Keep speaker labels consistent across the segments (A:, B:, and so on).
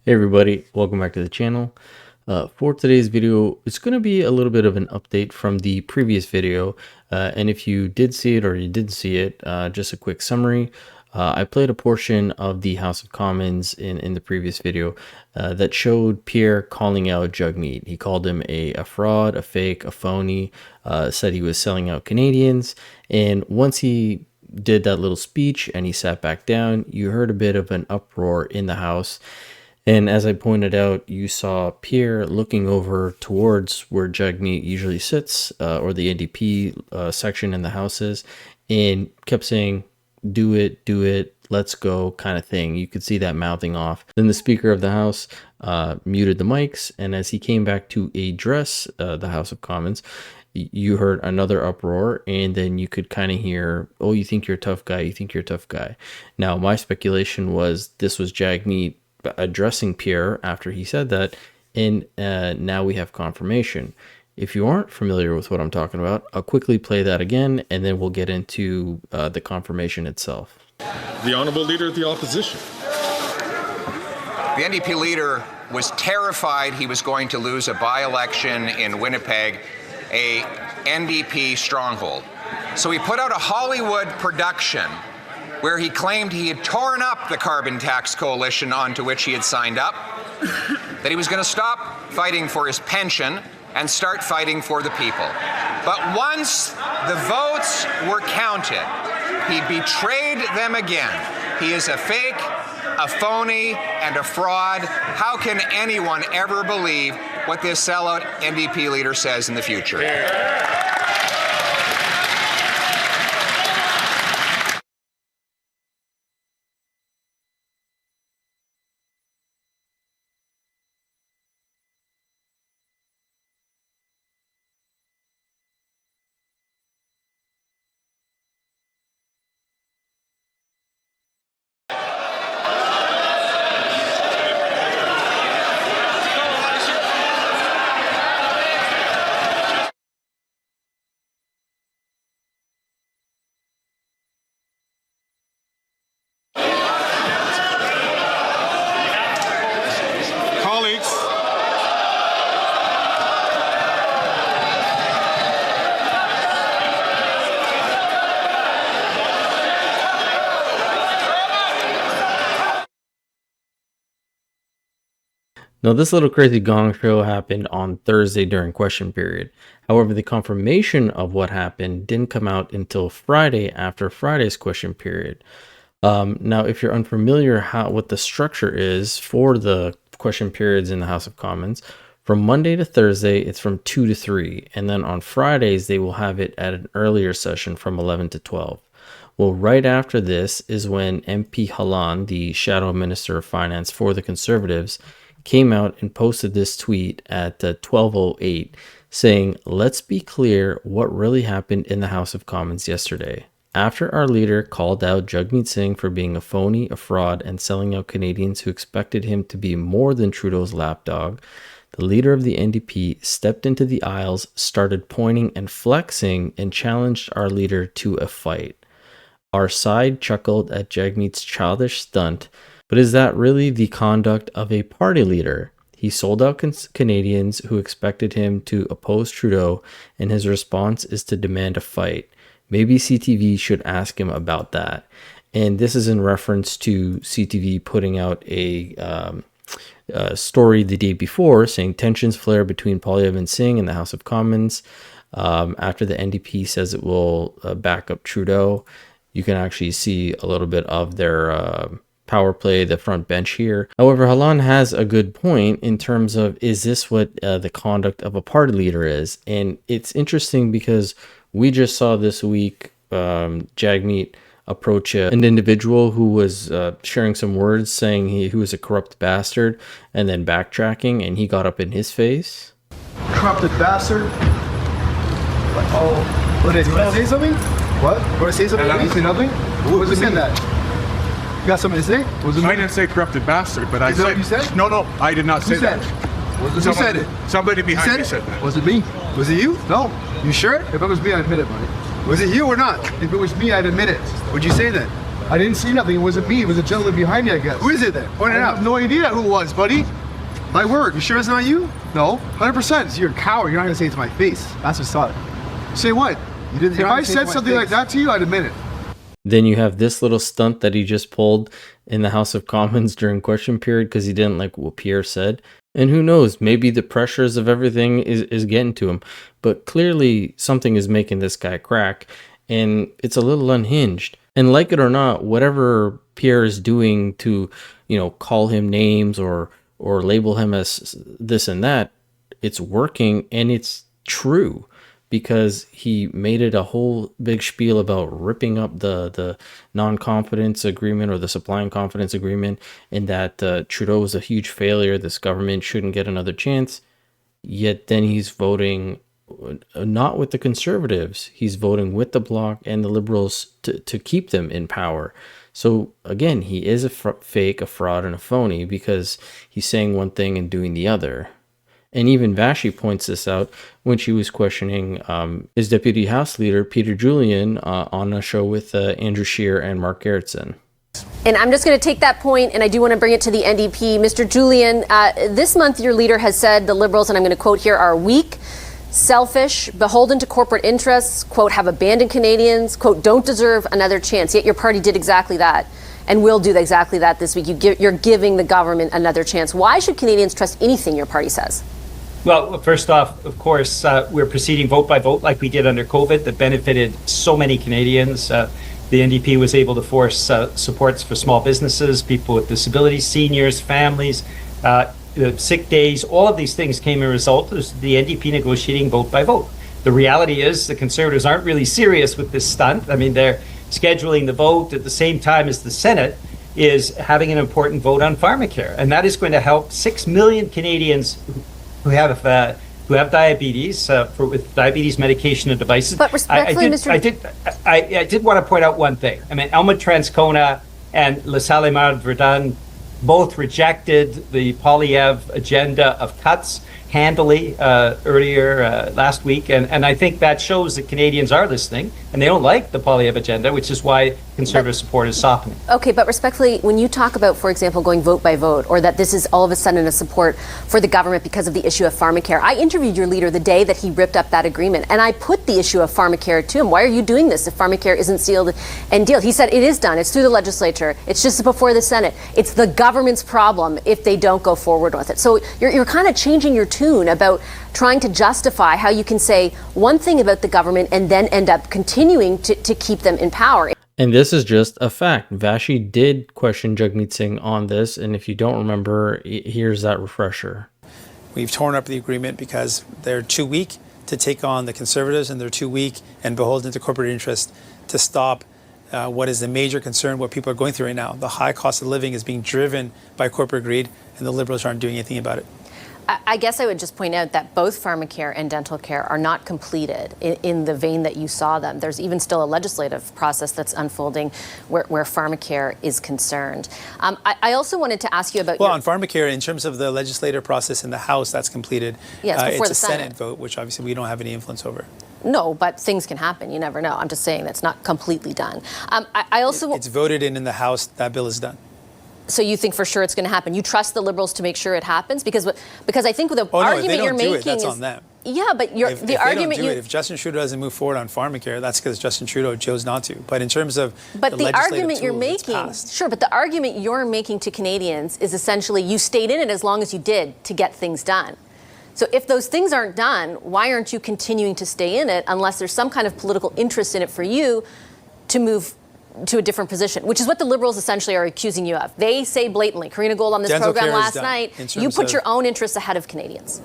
A: Hey everybody, welcome back to the channel. For today's video, it's going to be a little bit of an update from the previous video. And if you did see it or you didn't see it, just a quick summary. I played a portion of the House of Commons in the previous video that showed Pierre calling out Jagmeet. He called him a fraud, a fake, a phony, said he was selling out Canadians. And once he did that little speech and he sat back down, you heard a bit of an uproar in the House. And as I pointed out, you saw Pierre looking over towards where Jagmeet usually sits, or the NDP section in the House is, and kept saying, do it, let's go, kind of thing. You could see that mouthing off. Then the Speaker of the House muted the mics, and as he came back to address the House of Commons, you heard another uproar, and then you could kind of hear, oh, you think you're a tough guy, you think you're a tough guy. Now, my speculation was this was Jagmeet addressing Pierre after he said that, and now we have confirmation. If you aren't familiar with what I'm talking about, I'll quickly play that again, and then we'll get into the confirmation itself.
B: The Honourable Leader of the Opposition.
C: The NDP leader was terrified he was going to lose a by-election in Winnipeg, a NDP stronghold. So he put out a Hollywood production where he claimed he had torn up the carbon tax coalition onto which he had signed up, that he was going to stop fighting for his pension and start fighting for the people. But once the votes were counted, he betrayed them again. He is a fake, a phony, and a fraud. How can anyone ever believe what this sellout NDP leader says in the future?
A: Now, this little crazy gong show happened on Thursday during question period. However, the confirmation of what happened didn't come out until Friday after Friday's question period. Now, if you're unfamiliar what the structure is for the question periods in the House of Commons, from Monday to Thursday, it's from 2 to 3. And then on Fridays, they will have it at an earlier session from 11 to 12. Well, right after this is when MP Halan, the Shadow Minister of Finance for the Conservatives, came out and posted this tweet at 12:08 saying, "Let's be clear what really happened in the House of Commons yesterday. After our leader called out Jagmeet Singh for being a phony, a fraud, and selling out Canadians who expected him to be more than Trudeau's lapdog, the leader of the NDP stepped into the aisles, started pointing and flexing, and challenged our leader to a fight. Our side chuckled at Jagmeet's childish stunt, but is that really the conduct of a party leader? He sold out Canadians who expected him to oppose Trudeau, and his response is to demand a fight. Maybe CTV should ask him about that." And this is in reference to CTV putting out a story the day before saying tensions flare between Polyev and Singh in the House of Commons. After the NDP says it will back up Trudeau, you can actually see a little bit of their power play, the front bench here. However, Halan has a good point in terms of, is this what the conduct of a party leader is? And it's interesting because we just saw this week Jagmeet approach an individual who was sharing some words saying he was a corrupt bastard, and then backtracking, and he got up in his face.
D: Corrupted bastard? Oh, what did you want to say something? What? You want to say something? Say nothing? What was it that? You got something to say?
E: I didn't say corrupted bastard, but I said...
D: What you said?
E: No, I did not say that.
D: Who said it?
E: Somebody behind me said that.
D: Was it me? Was it you? No. You sure? If it was me, I'd admit it, buddy. Was it you or not? If it was me, I'd admit it. Would you say that? I didn't see nothing. It wasn't me. It was a gentleman behind me, I guess.
E: Who is it then? Point it
D: I
E: out.
D: have no idea who it was, buddy.
E: My word. You sure it's not you?
D: No, 100%. You're a coward. You're not gonna say it to my face. That's what's up.
E: Say what?
D: You didn't. If I said something like that to you, I'd admit it.
A: Then you have this little stunt that he just pulled in the House of Commons during question period because he didn't like what Pierre said. And who knows, maybe the pressures of everything is getting to him. But clearly something is making this guy crack, and it's a little unhinged. And like it or not, whatever Pierre is doing to, call him names or label him as this and that, it's working and it's true. Because he made it a whole big spiel about ripping up the non-confidence agreement or the supply and confidence agreement, and that Trudeau was a huge failure. This government shouldn't get another chance. Yet then he's voting not with the Conservatives. He's voting with the Bloc and the Liberals to keep them in power. So again, he is a fake, a fraud, and a phony because he's saying one thing and doing the other. And even Vashi points this out when she was questioning his Deputy House Leader, Peter Julian, on a show with Andrew Scheer and Mark Gerritsen.
F: And I'm just going to take that point, and I do want to bring it to the NDP. Mr. Julian, this month your leader has said the Liberals, and I'm going to quote here, are weak, selfish, beholden to corporate interests, quote, have abandoned Canadians, quote, don't deserve another chance. Yet your party did exactly that and will do exactly that this week. You're giving the government another chance. Why should Canadians trust anything your party says?
G: Well, first off, of course, we're proceeding vote by vote like we did under COVID that benefited so many Canadians. The NDP was able to force supports for small businesses, people with disabilities, seniors, families, sick days. All of these things came as a result of the NDP negotiating vote by vote. The reality is the Conservatives aren't really serious with this stunt. I mean, they're scheduling the vote at the same time as the Senate is having an important vote on pharmacare. And that is going to help 6 million Canadians who have diabetes with diabetes medication and devices.
F: But respectfully,
G: I did want to point out one thing. I mean, Elma Transcona and La Salle Verdun both rejected the Poilievre agenda of cuts handily earlier last week, and I think that shows that Canadians are listening, and they don't like the Poilievre agenda, which is why Conservative support is softening.
F: Okay, but respectfully, when you talk about, for example, going vote by vote, or that this is all of a sudden a support for the government because of the issue of pharmacare, I interviewed your leader the day that he ripped up that agreement, and I put the issue of pharmacare to him. Why are you doing this if pharmacare isn't sealed and dealed? He said it is done. It's through the legislature. It's just before the Senate. It's the government's problem if they don't go forward with it. So you're kind of changing your tune about trying to justify how you can say one thing about the government and then end up continuing to keep them in power.
A: And this is just a fact. Vashi did question Jagmeet Singh on this, and if you don't remember, here's that refresher.
H: We've torn up the agreement because they're too weak to take on the Conservatives, and they're too weak and beholden to corporate interest to stop what is the major concern, what people are going through right now. The high cost of living is being driven by corporate greed, and the Liberals aren't doing anything about it.
F: I guess I would just point out that both pharmacare and dental care are not completed in the vein that you saw them. There's even still a legislative process that's unfolding where pharmacare is concerned. I also wanted to ask you about...
H: Well, on pharmacare, in terms of the legislative process in the House, that's completed.
F: Yes, before
H: it's
F: the
H: a Senate vote, which obviously we don't have any influence over.
F: No, but things can happen. You never know. I'm just saying that's not completely done. I also...
H: It's voted in the House. That bill is done.
F: So you think for sure it's going to happen? You trust the Liberals to make sure it happens? Because I think the argument you're making is...
H: That's on them.
F: Yeah, but the argument
H: if Justin Trudeau doesn't move forward on pharmacare, that's because Justin Trudeau chose not to. But in terms of
F: the argument you're making, sure, but the argument you're making to Canadians is essentially you stayed in it as long as you did to get things done. So if those things aren't done, why aren't you continuing to stay in it unless there's some kind of political interest in it for you to move to a different position, which is what the Liberals essentially are accusing you of. They say blatantly, Karina Gold on this program last night, you put your own interests ahead of Canadians.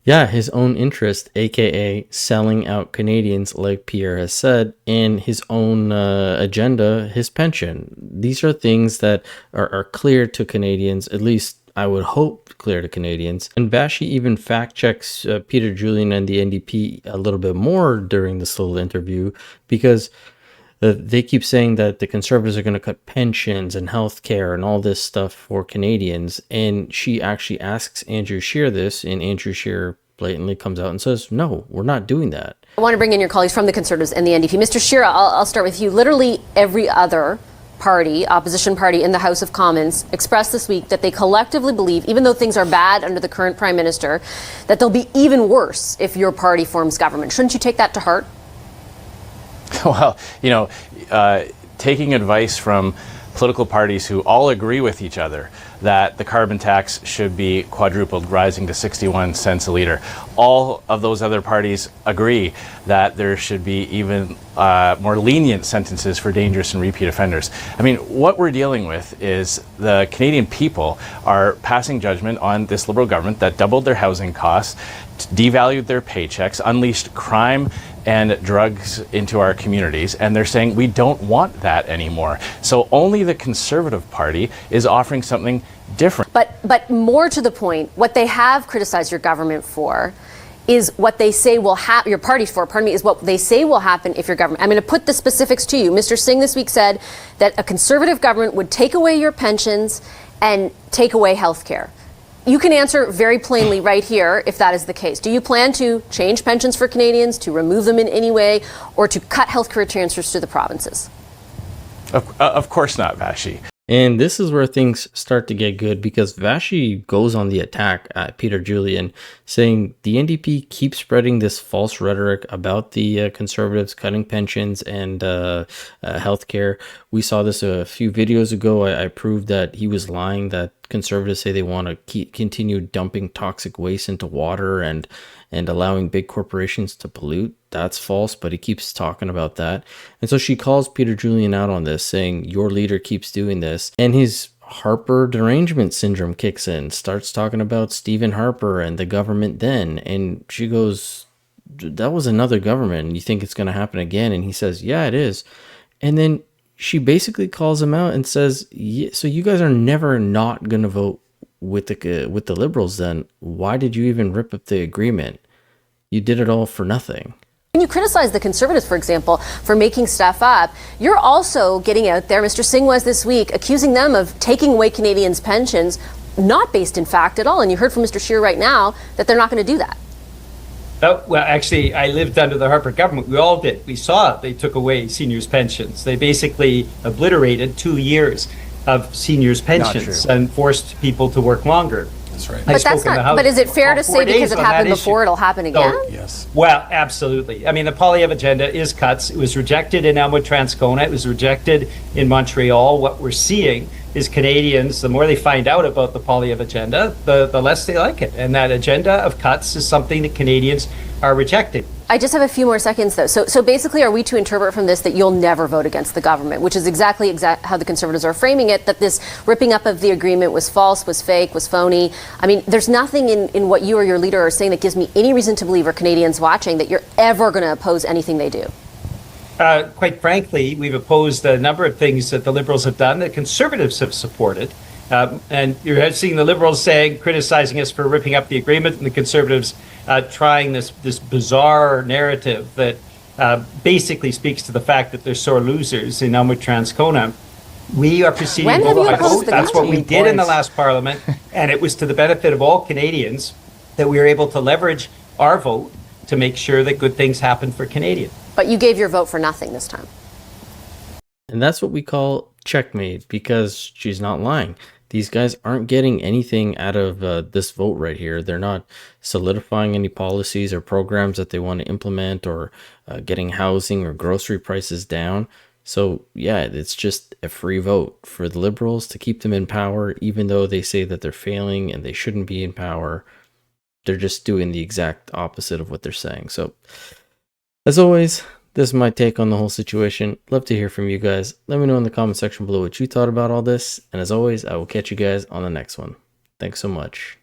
A: Yeah, his own interest, aka selling out Canadians, like Pierre has said, and his own agenda, his pension. These are things that are clear to Canadians, at least I would hope clear to Canadians. And Vashi even fact checks Peter Julian and the NDP a little bit more during this little interview, because they keep saying that the Conservatives are going to cut pensions and health care and all this stuff for Canadians. And she actually asks Andrew Scheer this, and Andrew Scheer blatantly comes out and says, no, we're not doing that.
F: I want to bring in your colleagues from the Conservatives and the NDP. Mr. Shearer, I'll start with you. Literally every other party, opposition party in the House of Commons expressed this week that they collectively believe, even though things are bad under the current Prime Minister, that they'll be even worse if your party forms government. Shouldn't you take that to heart?
I: Well, taking advice from political parties who all agree with each other that the carbon tax should be quadrupled, rising to 61 cents a litre. All of those other parties agree that there should be even more lenient sentences for dangerous and repeat offenders. I mean, what we're dealing with is the Canadian people are passing judgment on this Liberal government that doubled their housing costs, devalued their paychecks, unleashed crime and drugs into our communities, and they're saying we don't want that anymore. So only the Conservative Party is offering something different.
F: But more to the point, what they have criticized your government for is what they say will happen, your party for, pardon me, is what they say will happen if your government, I'm going to put the specifics to you. Mr. Singh this week said that a Conservative government would take away your pensions and take away health care. You can answer very plainly right here if that is the case. Do you plan to change pensions for Canadians, to remove them in any way, or to cut healthcare transfers to the provinces?
I: Of course not, Vashi.
A: And this is where things start to get good, because Vashi goes on the attack at Peter Julian, saying the NDP keeps spreading this false rhetoric about the Conservatives cutting pensions and healthcare. We saw this a few videos ago. I proved that he was lying, that Conservatives say they want to continue dumping toxic waste into water and allowing big corporations to pollute. That's false, but he keeps talking about that. And so she calls Peter Julian out on this, saying, your leader keeps doing this. And his Harper derangement syndrome kicks in, starts talking about Stephen Harper and the government then. And she goes, that was another government, and you think it's going to happen again? And he says, yeah, it is. And then she basically calls him out and says, yeah, so you guys are never not going to vote with the Liberals then. Why did you even rip up the agreement? You did it all for nothing.
F: When you criticize the Conservatives, for example, for making stuff up, you're also getting out there, Mr. Singh was this week, accusing them of taking away Canadians' pensions, not based in fact at all. And you heard from Mr. Scheer right now that they're not going to do that.
G: Oh, well, actually, I lived under the Harper government. We all did. We saw they took away seniors' pensions. They basically obliterated 2 years of seniors' pensions and forced people to work longer.
I: That's right.
F: But that's not. But is it fair to say because it happened before, it'll happen again?
G: So,
I: Yes.
G: Well, absolutely. I mean, the Poilievre agenda is cuts. It was rejected in Elmwood-Transcona. It was rejected in Montreal. What we're seeing is Canadians, the more they find out about the Poilievre agenda, the less they like it. And that agenda of cuts is something that Canadians are rejecting.
F: I just have a few more seconds, though. So basically, are we to interpret from this that you'll never vote against the government, which is exactly how the Conservatives are framing it, that this ripping up of the agreement was false, was fake, was phony? I mean, there's nothing in what you or your leader are saying that gives me any reason to believe, or Canadians watching, that you're ever going to oppose anything they do.
G: Quite frankly, we've opposed a number of things that the Liberals have done that Conservatives have supported. And you're seeing the Liberals criticizing us for ripping up the agreement, and the Conservatives trying this bizarre narrative that basically speaks to the fact that they're sore losers in Elmwood-Transcona. We are proceeding vote by vote. That's what we did in the last Parliament, and it was to the benefit of all Canadians that we were able to leverage our vote to make sure that good things happen for Canadians.
F: But you gave your vote for nothing this time.
A: And that's what we call checkmate, because she's not lying. These guys aren't getting anything out of this vote right here. They're not solidifying any policies or programs that they want to implement, or getting housing or grocery prices down. So yeah, it's just a free vote for the Liberals to keep them in power, even though they say that they're failing and they shouldn't be in power. They're just doing the exact opposite of what they're saying. So as always, this is my take on the whole situation. Love to hear from you guys. Let me know in the comment section below what you thought about all this. And as always, I will catch you guys on the next one. Thanks so much.